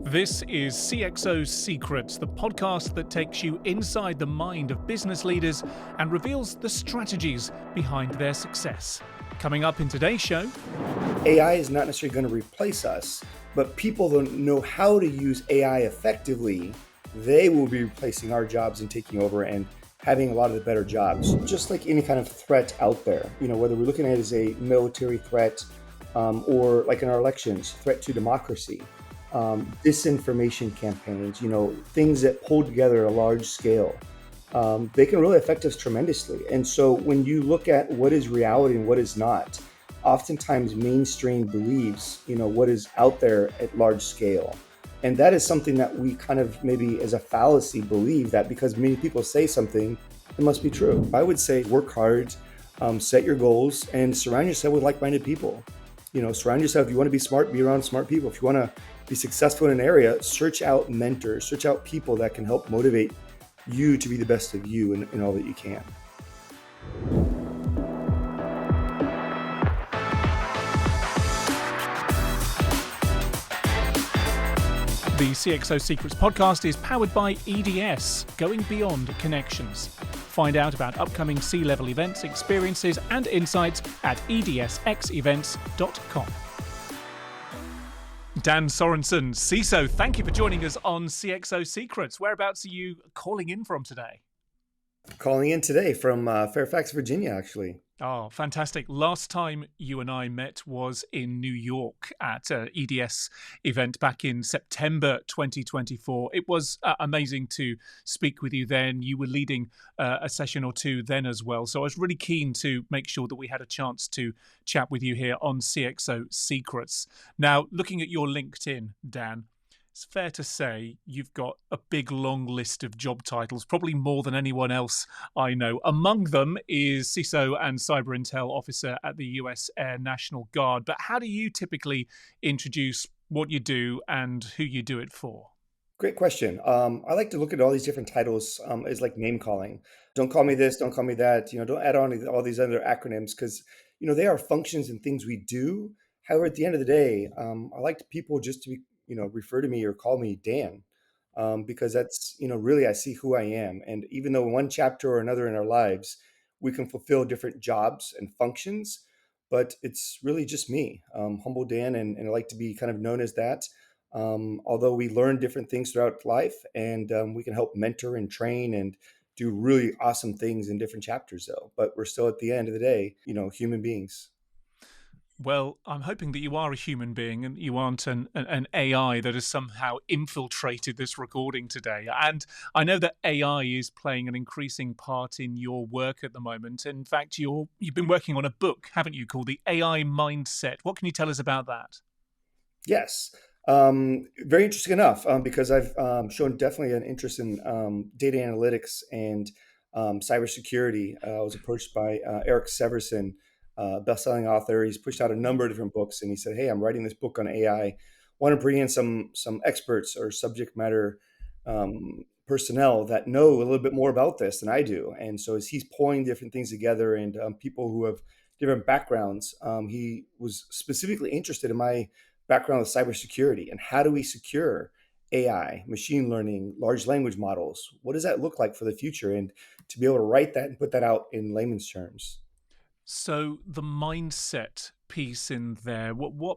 This is CXO Secrets, the podcast that takes you inside the mind of business leaders and reveals the strategies behind their success. Coming up in today's show, AI is not necessarily going to replace us, but people don't know how to use AI effectively. They will be replacing our jobs and taking over and having a lot of the better jobs. Just like any kind of threat out there, whether we're looking at it as a military threat or like in our elections, threat to democracy, disinformation campaigns, things that pull together a large scale. They can really affect us tremendously. And so when you look at what is reality and what is not, oftentimes mainstream believes, what is out there at large scale. And that is something that we kind of maybe as a fallacy believe that because many people say something, it must be true. I would say work hard, set your goals, and surround yourself with like-minded people. Surround yourself. If you want to be smart, be around smart people. If you want to be successful in an area, search out mentors, search out people that can help motivate you to be the best of you in all that you can. the CXO Secrets podcast is powered by EDS, Going Beyond Connections. Find out about upcoming C-level events, experiences, and insights at edsxevents.com. Dan Sorensen, CISO, thank you for joining us on CXO Secrets. Whereabouts are you calling in from today? Calling in today from Fairfax, Virginia, actually. Oh, fantastic. Last time you and I met was in New York at an EDS event back in September 2024. It was amazing to speak with you then. You were leading a session or two then as well. So I was really keen to make sure that we had a chance to chat with you here on CXO Secrets. Now, looking at your LinkedIn, Dan, it's fair to say you've got a big, long list of job titles, probably more than anyone else I know. Among them is CISO and Cyber Intel Officer at the US Air National Guard. But how do you typically introduce what you do and who you do it for? Great question. I like to look at all these different titles as like name calling. Don't call me this, don't call me that. Don't add on all these other acronyms because, they are functions and things we do. However, at the end of the day, I like people just to be refer to me or call me Dan, because that's, really I see who I am. And even though in one chapter or another in our lives, we can fulfill different jobs and functions, but it's really just me, humble Dan, and I like to be kind of known as that. Although we learn different things throughout life and we can help mentor and train and do really awesome things in different chapters though, but we're still at the end of the day, human beings. Well, I'm hoping that you are a human being and you aren't an AI that has somehow infiltrated this recording today. And I know that AI is playing an increasing part in your work at the moment. In fact, you've been working on a book, haven't you, called The AI Mindset. What can you tell us about that? Yes. Very interesting enough, because I've shown definitely an interest in data analytics and cybersecurity. I was approached by Eric Severson, best-selling author. He's pushed out a number of different books, and he said, "Hey, I'm writing this book on AI. Want to bring in some experts or subject matter personnel that know a little bit more about this than I do." And so as he's pulling different things together and people who have different backgrounds, he was specifically interested in my background with cybersecurity and how do we secure AI, machine learning, large language models. What does that look like for the future? And to be able to write that and put that out in layman's terms. So the mindset piece in there, what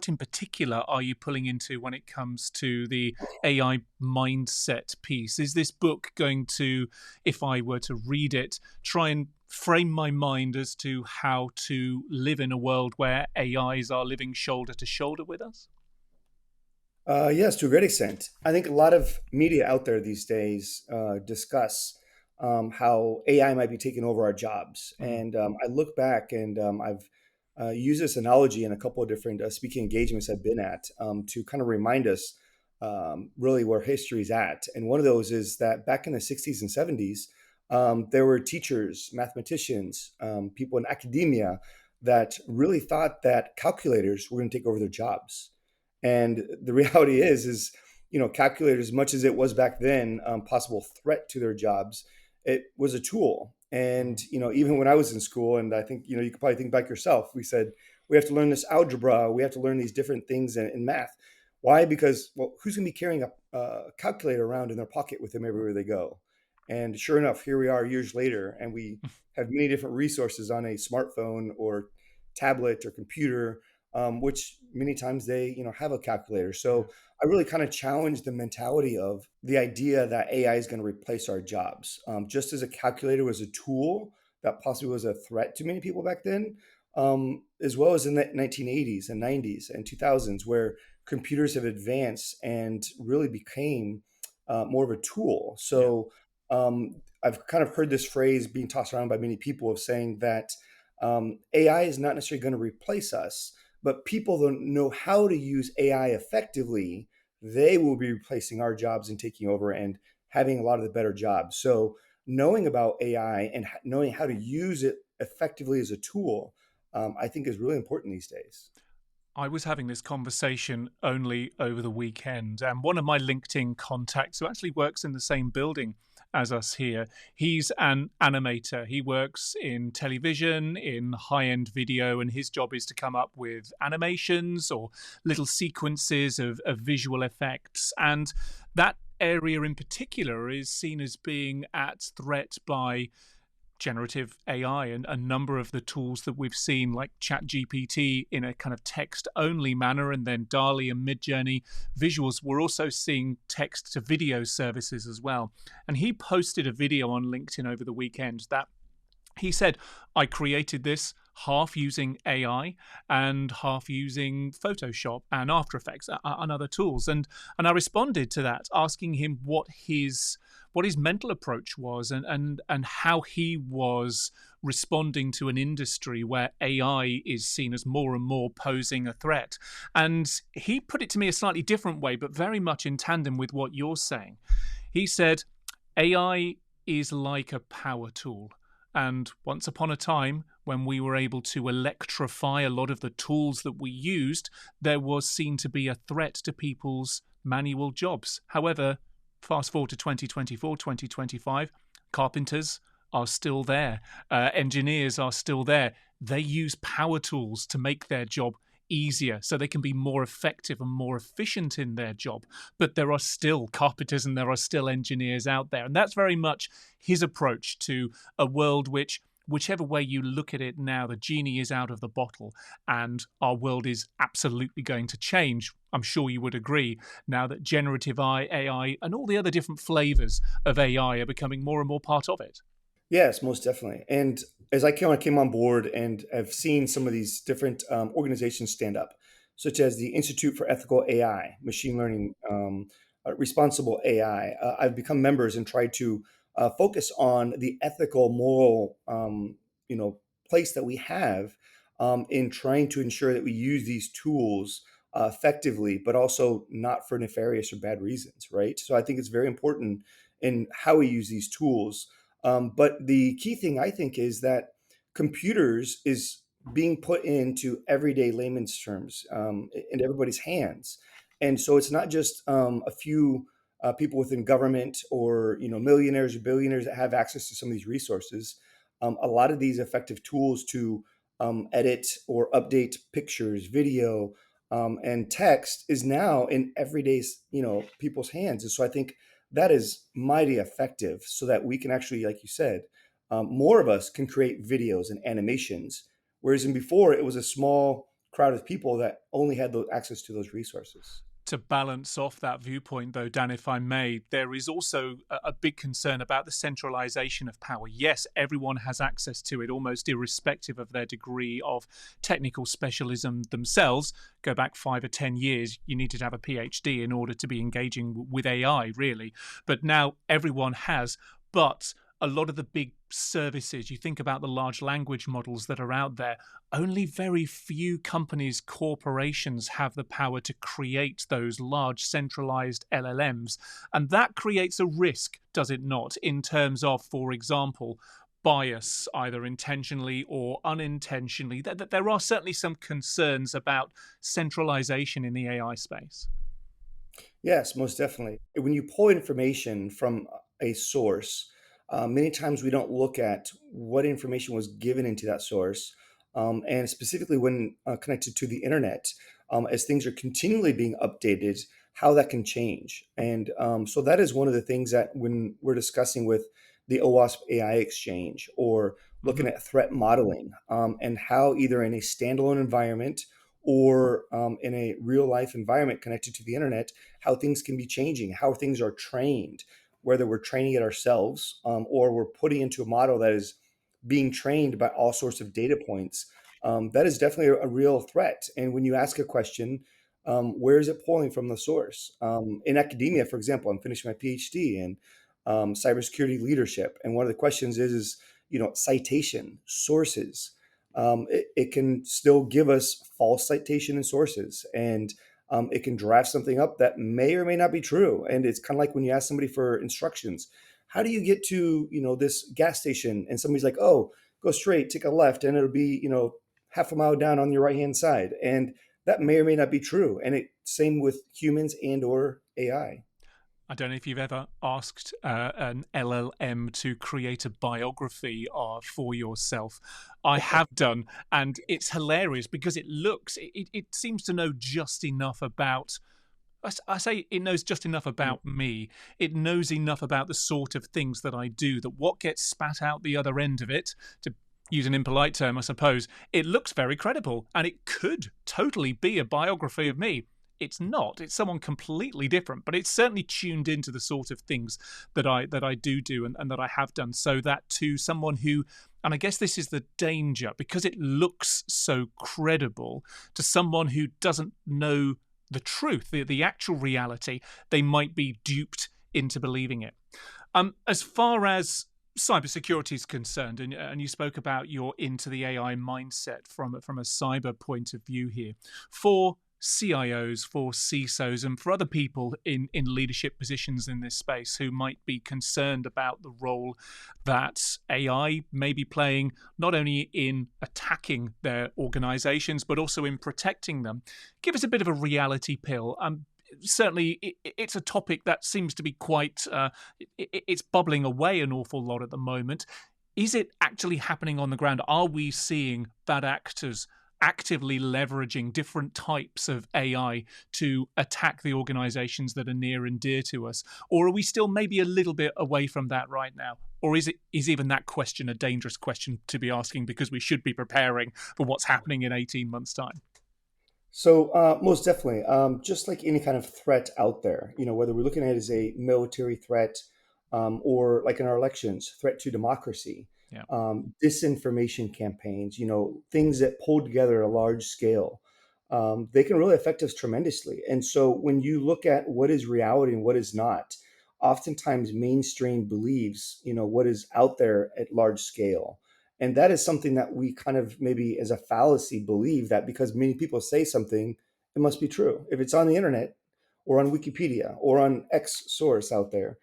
in particular are you pulling into when it comes to the AI mindset piece? Is this book going to, if I were to read it, try and frame my mind as to how to live in a world where AIs are living shoulder to shoulder with us? Yes, to a great extent. I think a lot of media out there these days discuss how AI might be taking over our jobs. Mm. And I look back and I've used this analogy in a couple of different speaking engagements I've been at to kind of remind us really where history's at. And one of those is that back in the 60s and 70s, there were teachers, mathematicians, people in academia that really thought that calculators were going to take over their jobs. And the reality is, calculators, as much as it was back then, possible threat to their jobs, it was a tool. And, even when I was in school, and I think, you could probably think back yourself, we said, we have to learn this algebra, we have to learn these different things in math. Why? Because, well, who's going to be carrying a calculator around in their pocket with them everywhere they go? And sure enough, here we are years later, and we have many different resources on a smartphone or tablet or computer, which many times they, have a calculator. Yeah. So I really kind of challenge the mentality of the idea that AI is going to replace our jobs. Just as a calculator was a tool that possibly was a threat to many people back then, as well as in the 1980s and 90s and 2000s, where computers have advanced and really became more of a tool. Yeah. So I've kind of heard this phrase being tossed around by many people of saying that AI is not necessarily going to replace us, but people that know how to use AI effectively, they will be replacing our jobs and taking over and having a lot of the better jobs. So knowing about AI and knowing how to use it effectively as a tool, I think is really important these days. I was having this conversation only over the weekend, and one of my LinkedIn contacts, who actually works in the same building as us here, he's an animator. He works in television, in high end video, and his job is to come up with animations or little sequences of visual effects. And that area in particular is seen as being at threat by generative AI, and a number of the tools that we've seen, like ChatGPT in a kind of text only manner, and then DALI and Midjourney visuals. We're also seeing text to video services as well. And he posted a video on LinkedIn over the weekend that he said, I created this half using AI and half using Photoshop and After Effects and other tools. And I responded to that, asking him what his mental approach was, and how he was responding to an industry where AI is seen as more and more posing a threat. And he put it to me a slightly different way, but very much in tandem with what you're saying. He said, AI is like a power tool. And once upon a time, when we were able to electrify a lot of the tools that we used, there was seen to be a threat to people's manual jobs. However, fast forward to 2024, 2025, carpenters are still there, engineers are still there. They use power tools to make their job easier so they can be more effective and more efficient in their job. But there are still carpenters and there are still engineers out there. And that's very much his approach to a world which, whichever way you look at it now, the genie is out of the bottle and our world is absolutely going to change. I'm sure you would agree now that generative AI and all the other different flavors of AI are becoming more and more part of it. Yes, most definitely. And as I came on board and I've seen some of these different organizations stand up, such as the Institute for Ethical AI, Machine Learning, Responsible AI, I've become members and tried to focus on the ethical, moral, place that we have in trying to ensure that we use these tools effectively, but also not for nefarious or bad reasons, right? So I think it's very important in how we use these tools, but the key thing I think is that computers is being put into everyday layman's terms in everybody's hands, and so it's not just a few people within government or millionaires or billionaires that have access to some of these resources. A lot of these effective tools to edit or update pictures, video, and text is now in everyday people's hands, and so I think that is mighty effective so that we can actually, like you said, more of us can create videos and animations. Whereas in before, it was a small crowd of people that only had access to those resources. To balance off that viewpoint, though, Dan, if I may, there is also a big concern about the centralization of power. Yes, everyone has access to it, almost irrespective of their degree of technical specialism themselves. Go back 5 or 10 years, you needed to have a PhD in order to be engaging with AI, really. But now everyone has. But a lot of the big services, you think about the large language models that are out there, only very few companies, corporations have the power to create those large centralized LLMs. And that creates a risk, does it not, in terms of, for example, bias, either intentionally or unintentionally. There are certainly some concerns about centralization in the AI space. Yes, most definitely. When you pull information from a source, many times we don't look at what information was given into that source. And specifically when connected to the internet, as things are continually being updated, how that can change. And so that is one of the things that when we're discussing with the OWASP AI Exchange or looking Hmm. at threat modeling and how either in a standalone environment or in a real life environment connected to the internet, how things can be changing, how things are trained, whether we're training it ourselves or we're putting into a model that is being trained by all sorts of data points. That is definitely a real threat. And when you ask a question, where is it pulling from the source? In academia, for example, I'm finishing my PhD in cybersecurity leadership, and one of the questions is citation sources. It can still give us false citation and sources, and it can draft something up that may or may not be true. And it's kind of like when you ask somebody for instructions. How do you get to this gas station? And somebody's like, oh, go straight, take a left, and it'll be half a mile down on your right hand side. And that may or may not be true. And it same with humans and or AI. I don't know if you've ever asked an LLM to create a biography for yourself. I have done, and it's hilarious because it seems to know just enough about. I say it knows just enough about me. It knows enough about the sort of things that I do that what gets spat out the other end of it, to use an impolite term, I suppose, it looks very credible and it could totally be a biography of me. It's not. It's someone completely different, but it's certainly tuned into the sort of things that I do and that I have done. So that to someone who, and I guess this is the danger because it looks so credible to someone who doesn't know the truth, the actual reality, they might be duped into believing it. As far as cybersecurity is concerned, and you spoke about your into the AI mindset from a cyber point of view here, for CIOs, for CISOs, and for other people in leadership positions in this space who might be concerned about the role that AI may be playing, not only in attacking their organizations, but also in protecting them. Give us a bit of a reality pill. Certainly, it's a topic that seems to be quite, it's bubbling away an awful lot at the moment. Is it actually happening on the ground? Are we seeing bad actors actively leveraging different types of AI to attack the organizations that are near and dear to us? Or are we still maybe a little bit away from that right now? Or is even that question a dangerous question to be asking because we should be preparing for what's happening in 18 months' time? So most definitely, just like any kind of threat out there, whether we're looking at it as a military threat or like in our elections, threat to democracy, Yeah. disinformation campaigns, things that pull together a large scale, they can really affect us tremendously. And so when you look at what is reality and what is not, oftentimes mainstream believes, what is out there at large scale. And that is something that we kind of maybe as a fallacy believe that because many people say something, it must be true. If it's on the internet or on Wikipedia or on X source out there,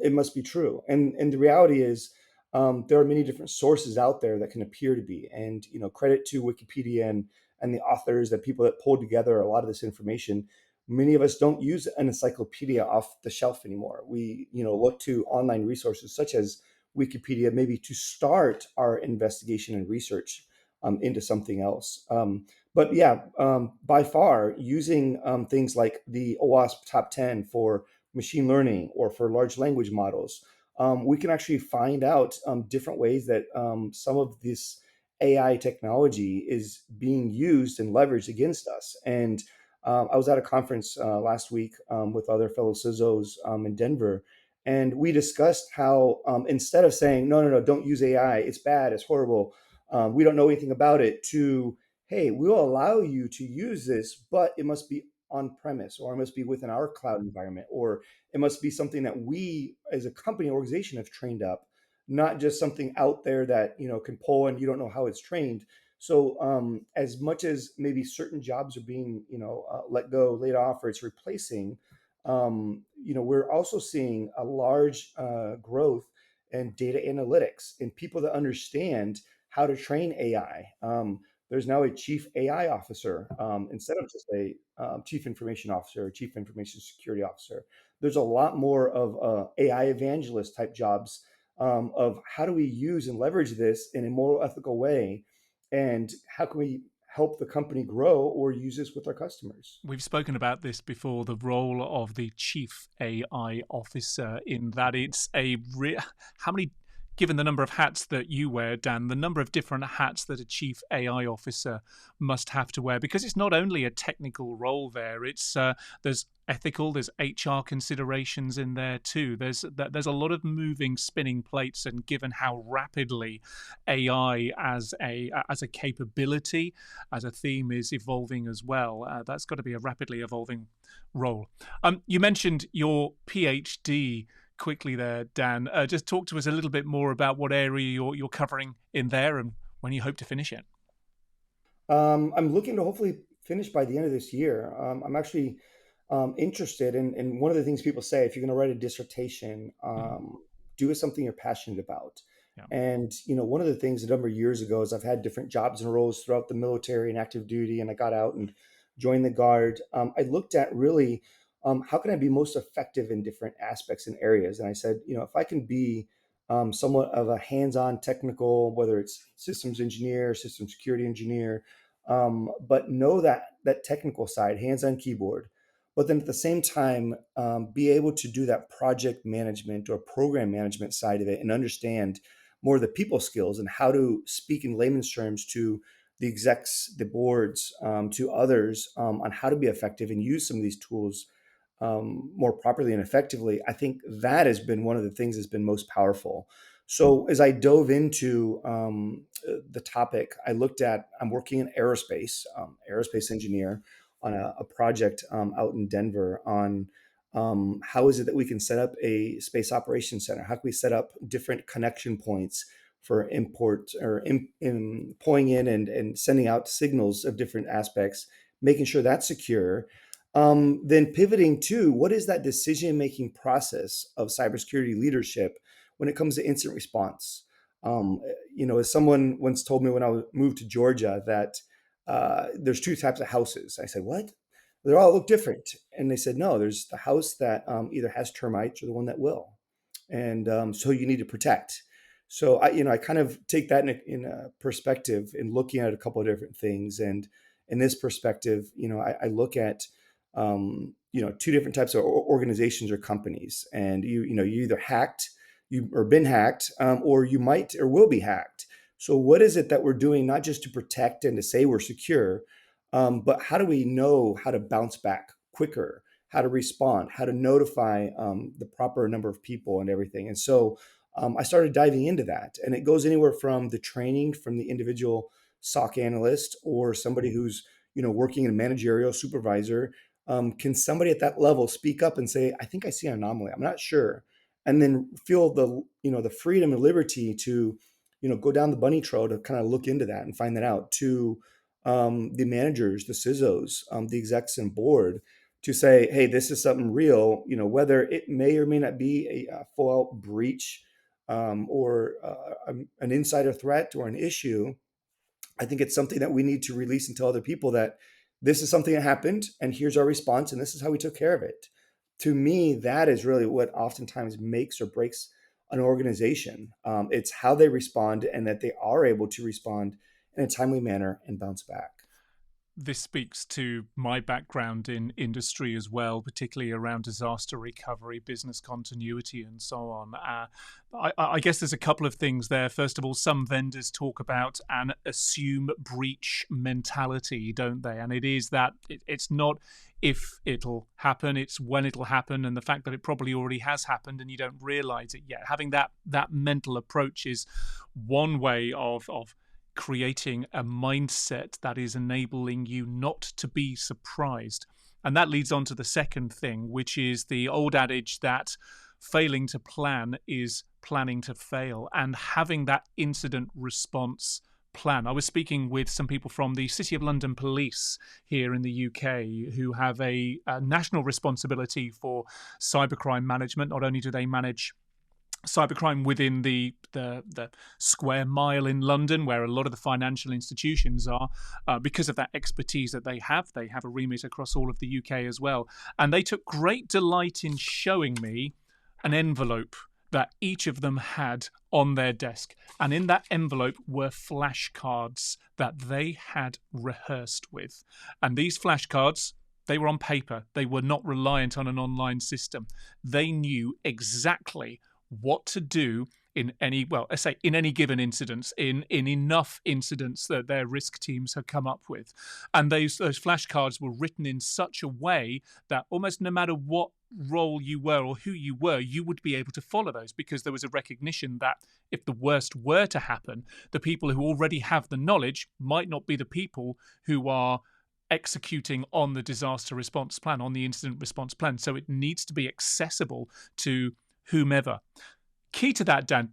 it must be true. And the reality is, there are many different sources out there that can appear to be. And credit to Wikipedia and the authors, that people that pulled together a lot of this information. Many of us don't use an encyclopedia off the shelf anymore. We look to online resources such as Wikipedia maybe to start our investigation and research into something else. But yeah, by far, using things like the OWASP top 10 for machine learning or for large language models, we can actually find out different ways that some of this AI technology is being used and leveraged against us. And I was at a conference last week with other fellow CISOs in Denver, and we discussed how instead of saying, no, no, no, don't use AI, it's bad, it's horrible, we don't know anything about it, to, hey, we'll allow you to use this, but it must be on premise, or it must be within our cloud environment, or it must be something that we as a company organization have trained up, not just something out there that can pull and you don't know how it's trained. So as much as maybe certain jobs are being let go, laid off, or it's replacing, we're also seeing a large growth in data analytics and people that understand how to train AI. There's now a chief AI officer instead of just a chief information officer or chief information security officer. There's a lot more of AI evangelist type jobs of how do we use and leverage this in a moral, ethical way, and how can we help the company grow or use this with our customers. We've spoken about this before, the role of the chief AI officer, in that it's how many, given the number of hats that you wear, Dan, the number of different hats that a chief AI officer must have to wear, because it's not only a technical role there, it's there's ethical, there's HR considerations in there too. There's a lot of moving, spinning plates, and given how rapidly AI as a capability, as a theme, is evolving as well, that's got to be a rapidly evolving role. You mentioned your PhD quickly there, Dan. Just talk to us a little bit more about what area you're covering in there and when you hope to finish it. I'm looking to hopefully finish by the end of this year. I'm actually interested in one of the things people say, if you're going to write a dissertation, do it something you're passionate about. Yeah. And, one of the things a number of years ago is I've had different jobs and roles throughout the military and active duty, and I got out and joined the Guard. I looked at really how can I be most effective in different aspects and areas. And I said, if I can be somewhat of a hands-on technical, whether it's systems engineer, system security engineer, but know that technical side, hands-on keyboard, but then at the same time, be able to do that project management or program management side of it and understand more of the people skills and how to speak in layman's terms to the execs, the boards, to others on how to be effective and use some of these tools more properly and effectively. I think that has been one of the things that's been most powerful. So as I dove into the topic, I'm working in aerospace engineer on a project out in Denver on how is it that we can set up a space operations center? How can we set up different connection points for import or in pulling in and sending out signals of different aspects, making sure that's secure. Then pivoting to what is that decision-making process of cybersecurity leadership when it comes to incident response? As someone once told me when I moved to Georgia that there's two types of houses. I said, what? They all look different. And they said, no, there's the house that either has termites or the one that will. And so you need to protect. So I kind of take that in a perspective in looking at a couple of different things. And in this perspective, I look at two different types of organizations or companies, and you either or been hacked, or you might or will be hacked. So what is it that we're doing, not just to protect and to say we're secure, but how do we know how to bounce back quicker, how to respond, how to notify the proper number of people and everything. And so I started diving into that, and it goes anywhere from the training from the individual SOC analyst or somebody who's working in a managerial supervisor. Can somebody at that level speak up and say, I think I see an anomaly, I'm not sure, and then feel the freedom and liberty to go down the bunny trail to kind of look into that and find that out, to the managers, the CISOs, the execs and board, to say, hey, this is something real, whether it may or may not be a full out breach or an insider threat or an issue. I think it's something that we need to release and tell other people that this is something that happened and here's our response and this is how we took care of it. To me, that is really what oftentimes makes or breaks an organization. It's how they respond and that they are able to respond in a timely manner and bounce back. This speaks to my background in industry as well, particularly around disaster recovery, business continuity, and so on. I guess there's a couple of things there. First of all, some vendors talk about an assume breach mentality, don't they? And it is that it's not if it'll happen, it's when it'll happen, and the fact that it probably already has happened and you don't realize it yet. Having that mental approach is one way of creating a mindset that is enabling you not to be surprised. And that leads on to the second thing, which is the old adage that failing to plan is planning to fail, and having that incident response plan. I was speaking with some people from the City of London Police here in the UK who have a national responsibility for cybercrime management. Not only do they manage cybercrime within the square mile in London, where a lot of the financial institutions are, because of that expertise that they have a remit across all of the UK as well. And they took great delight in showing me an envelope that each of them had on their desk. And in that envelope were flashcards that they had rehearsed with. And these flashcards, they were on paper. They were not reliant on an online system. They knew exactly what to do in any, well, I say in any given incidents, in enough incidents that their risk teams had come up with. And those flashcards were written in such a way that almost no matter what role you were or who you were, you would be able to follow those, because there was a recognition that if the worst were to happen, the people who already have the knowledge might not be the people who are executing on the disaster response plan, on the incident response plan. So it needs to be accessible to whomever. Key to that, Dan,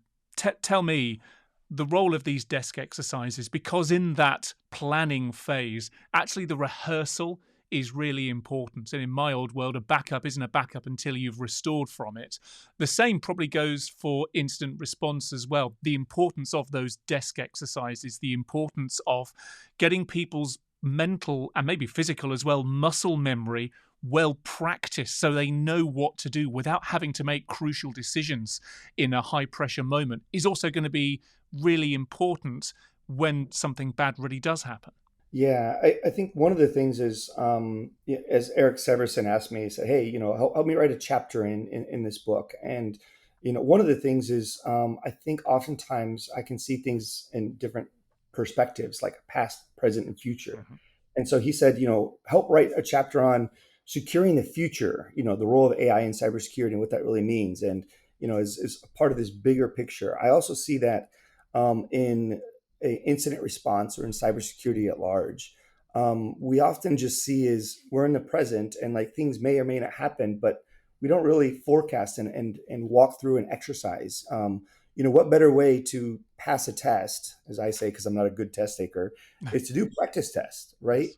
tell me the role of these desk exercises, because in that planning phase, actually the rehearsal is really important. And in my old world, a backup isn't a backup until you've restored from it. The same probably goes for incident response as well. The importance of those desk exercises, the importance of getting people's mental and maybe physical as well, muscle memory well practiced, so they know what to do without having to make crucial decisions in a high pressure moment, is also going to be really important when something bad really does happen. Yeah, I think one of the things is, as Eric Severson asked me, he said, "Hey, help me write a chapter in this book." And one of the things is, I think oftentimes I can see things in different perspectives, like past, present, and future. Mm-hmm. And so he said, help write a chapter on securing the future. The role of AI in cybersecurity and what that really means, and is part of this bigger picture. I also see that in incident response or in cybersecurity at large, we often just see is we're in the present and like things may or may not happen, but we don't really forecast and walk through an exercise. What better way to pass a test, as I say, because I'm not a good test taker, is to do practice tests, right?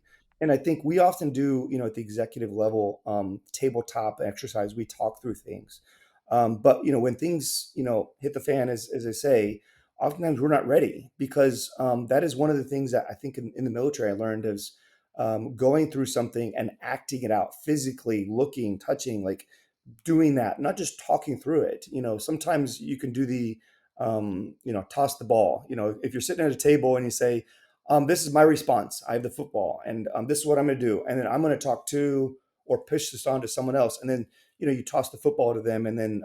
And I think we often do, at the executive level, tabletop exercise, we talk through things. But when things, hit the fan, as I say, oftentimes we're not ready, because that is one of the things that I think in the military I learned is going through something and acting it out physically, looking, touching, like doing that, not just talking through it. Sometimes you can do the, toss the ball. If you're sitting at a table and you say, this is my response, I have the football, and this is what I'm going to do. And then I'm going to talk to or push this on to someone else. And then, you toss the football to them, and then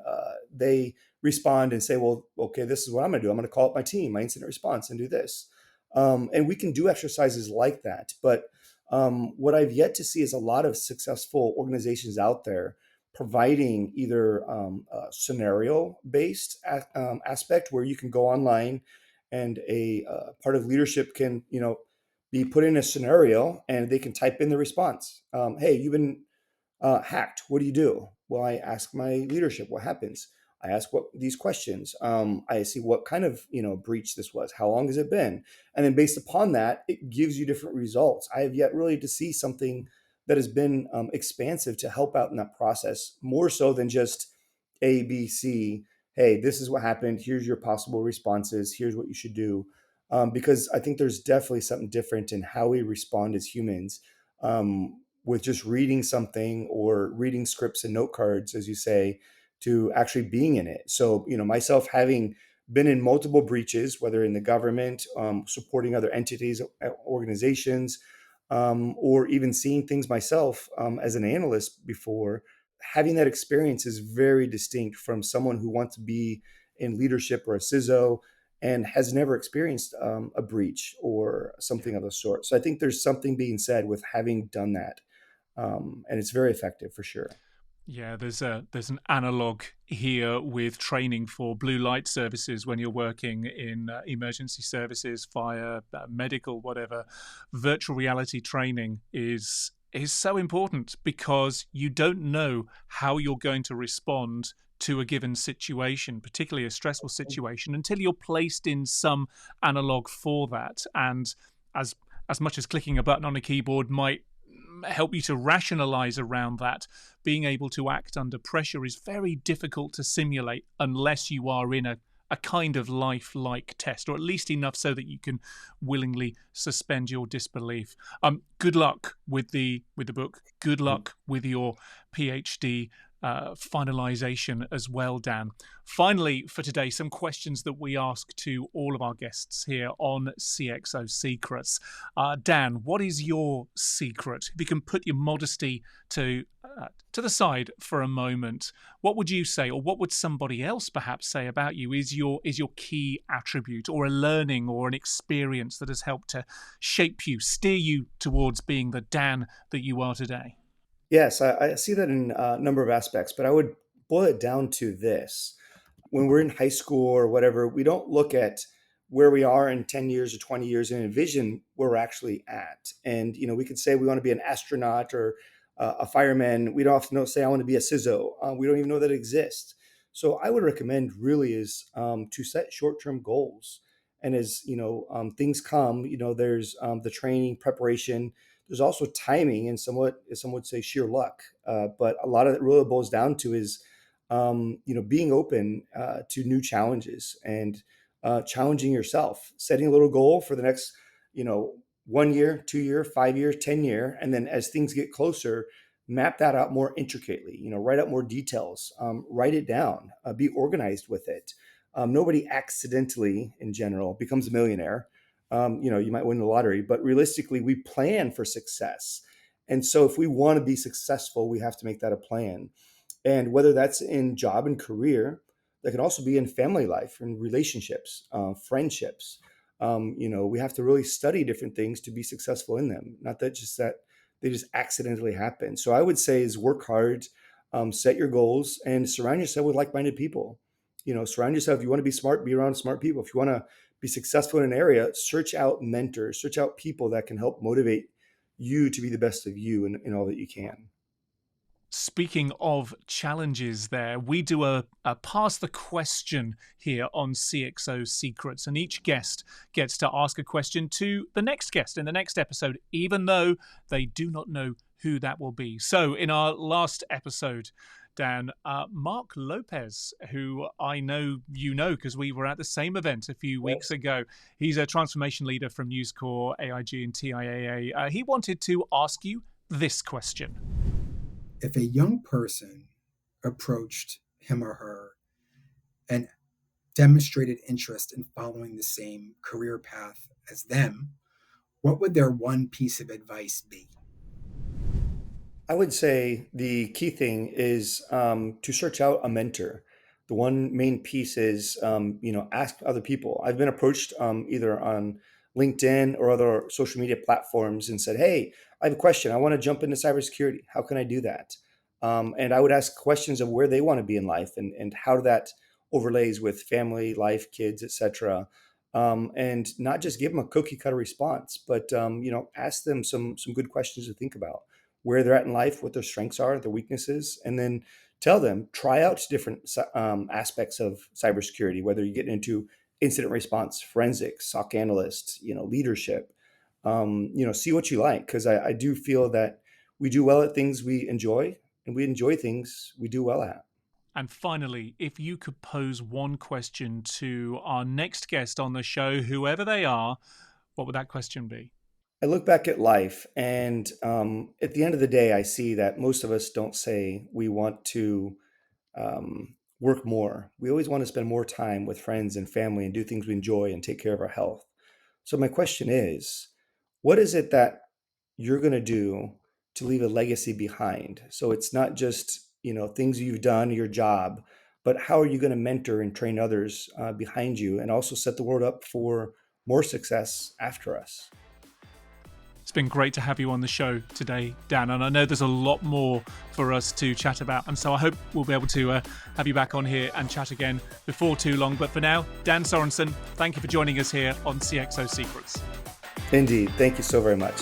they respond and say, well, okay, this is what I'm going to do. I'm going to call up my team, my incident response, and do this. And we can do exercises like that. But what I've yet to see is a lot of successful organizations out there providing either a scenario-based aspect where you can go online and a part of leadership can, be put in a scenario and they can type in the response. Hey, you've been hacked. What do you do? Well, I ask my leadership what happens. I ask what these questions. I see what kind of breach this was. How long has it been? And then based upon that, it gives you different results. I have yet really to see something that has been expansive to help out in that process, more so than just A, B, C. Hey, this is what happened. Here's your possible responses. Here's what you should do. Because I think there's definitely something different in how we respond as humans. With just reading something or reading scripts and note cards, as you say, to actually being in it. So, myself having been in multiple breaches, whether in the government, supporting other entities, organizations, or even seeing things myself as an analyst before, having that experience is very distinct from someone who wants to be in leadership or a CISO and has never experienced a breach or something of the sort. So I think there's something being said with having done that. And it's very effective for sure. Yeah, there's an analog here with training for blue light services when you're working in emergency services, fire, medical, whatever. Virtual reality training is so important because you don't know how you're going to respond to a given situation, particularly a stressful situation, until you're placed in some analog for that. And as much as clicking a button on a keyboard might help you to rationalize around that, being able to act under pressure is very difficult to simulate unless you are in a kind of lifelike test, or at least enough so that you can willingly suspend your disbelief. Good luck with the book. Good luck with your PhD. finalization as well, Dan. Finally, for today, some questions that we ask to all of our guests here on CXO Secrets. Dan, what is your secret? If you can put your modesty to the side for a moment, what would you say, or what would somebody else perhaps say about you is your key attribute, or a learning or an experience that has helped to shape you, steer you towards being the Dan that you are today? Yes, I see that in a number of aspects, but I would boil it down to this. When we're in high school or whatever, we don't look at where we are in 10 years or 20 years and envision where we're actually at. And, we could say we want to be an astronaut or a fireman. We don't often say, I want to be a CISO. We don't even know that it exists. So I would recommend really is to set short-term goals. And as, things come, there's the training, preparation. There's also timing and somewhat, as some would say, sheer luck. But a lot of it really boils down to is, being open to new challenges and challenging yourself, setting a little goal for the next, 1 year, 2 year, 5 years, 10 year. And then as things get closer, map that out more intricately, write out more details, write it down, be organized with it. Nobody accidentally in general becomes a millionaire. You might win the lottery, but realistically, we plan for success. And so if we want to be successful, we have to make that a plan. And whether that's in job and career, that can also be in family life and relationships, friendships. We have to really study different things to be successful in them. Not that they just accidentally happen. So I would say is work hard, set your goals, and surround yourself with like-minded people. Surround yourself. If you want to be smart, be around smart people. If you want to be successful in an area, search out mentors, search out people that can help motivate you to be the best of you in all that you can. Speaking of challenges there, we do a pass the question here on CXO Secrets, and each guest gets to ask a question to the next guest in the next episode, even though they do not know who that will be. So in our last episode, Dan, Mark Lopez, who I know you know because we were at the same event a few weeks ago. He's a transformation leader from News Corp, AIG and TIAA. He wanted to ask you this question. If a young person approached him or her and demonstrated interest in following the same career path as them, what would their one piece of advice be? I would say the key thing is to search out a mentor. The one main piece is, ask other people. I've been approached either on LinkedIn or other social media platforms and said, hey, I have a question. I want to jump into cybersecurity. How can I do that? And I would ask questions of where they want to be in life and how that overlays with family, life, kids, etc. And not just give them a cookie cutter response, but ask them some good questions to think about, where they're at in life, what their strengths are, their weaknesses, and then tell them, try out different aspects of cybersecurity, whether you get into incident response, forensics, SOC analyst, leadership, see what you like. Because I do feel that we do well at things we enjoy, and we enjoy things we do well at. And finally, if you could pose one question to our next guest on the show, whoever they are, what would that question be? I look back at life, and at the end of the day, I see that most of us don't say we want to work more. We always want to spend more time with friends and family and do things we enjoy and take care of our health. So my question is, what is it that you're going to do to leave a legacy behind? So it's not just, things you've done, your job, but how are you going to mentor and train others behind you and also set the world up for more success after us? It's been great to have you on the show today, Dan, and I know there's a lot more for us to chat about, and so I hope we'll be able to have you back on here and chat again before too long. But for now, Dan Sorensen, thank you for joining us here on CXO Secrets. Indeed. Thank you so very much.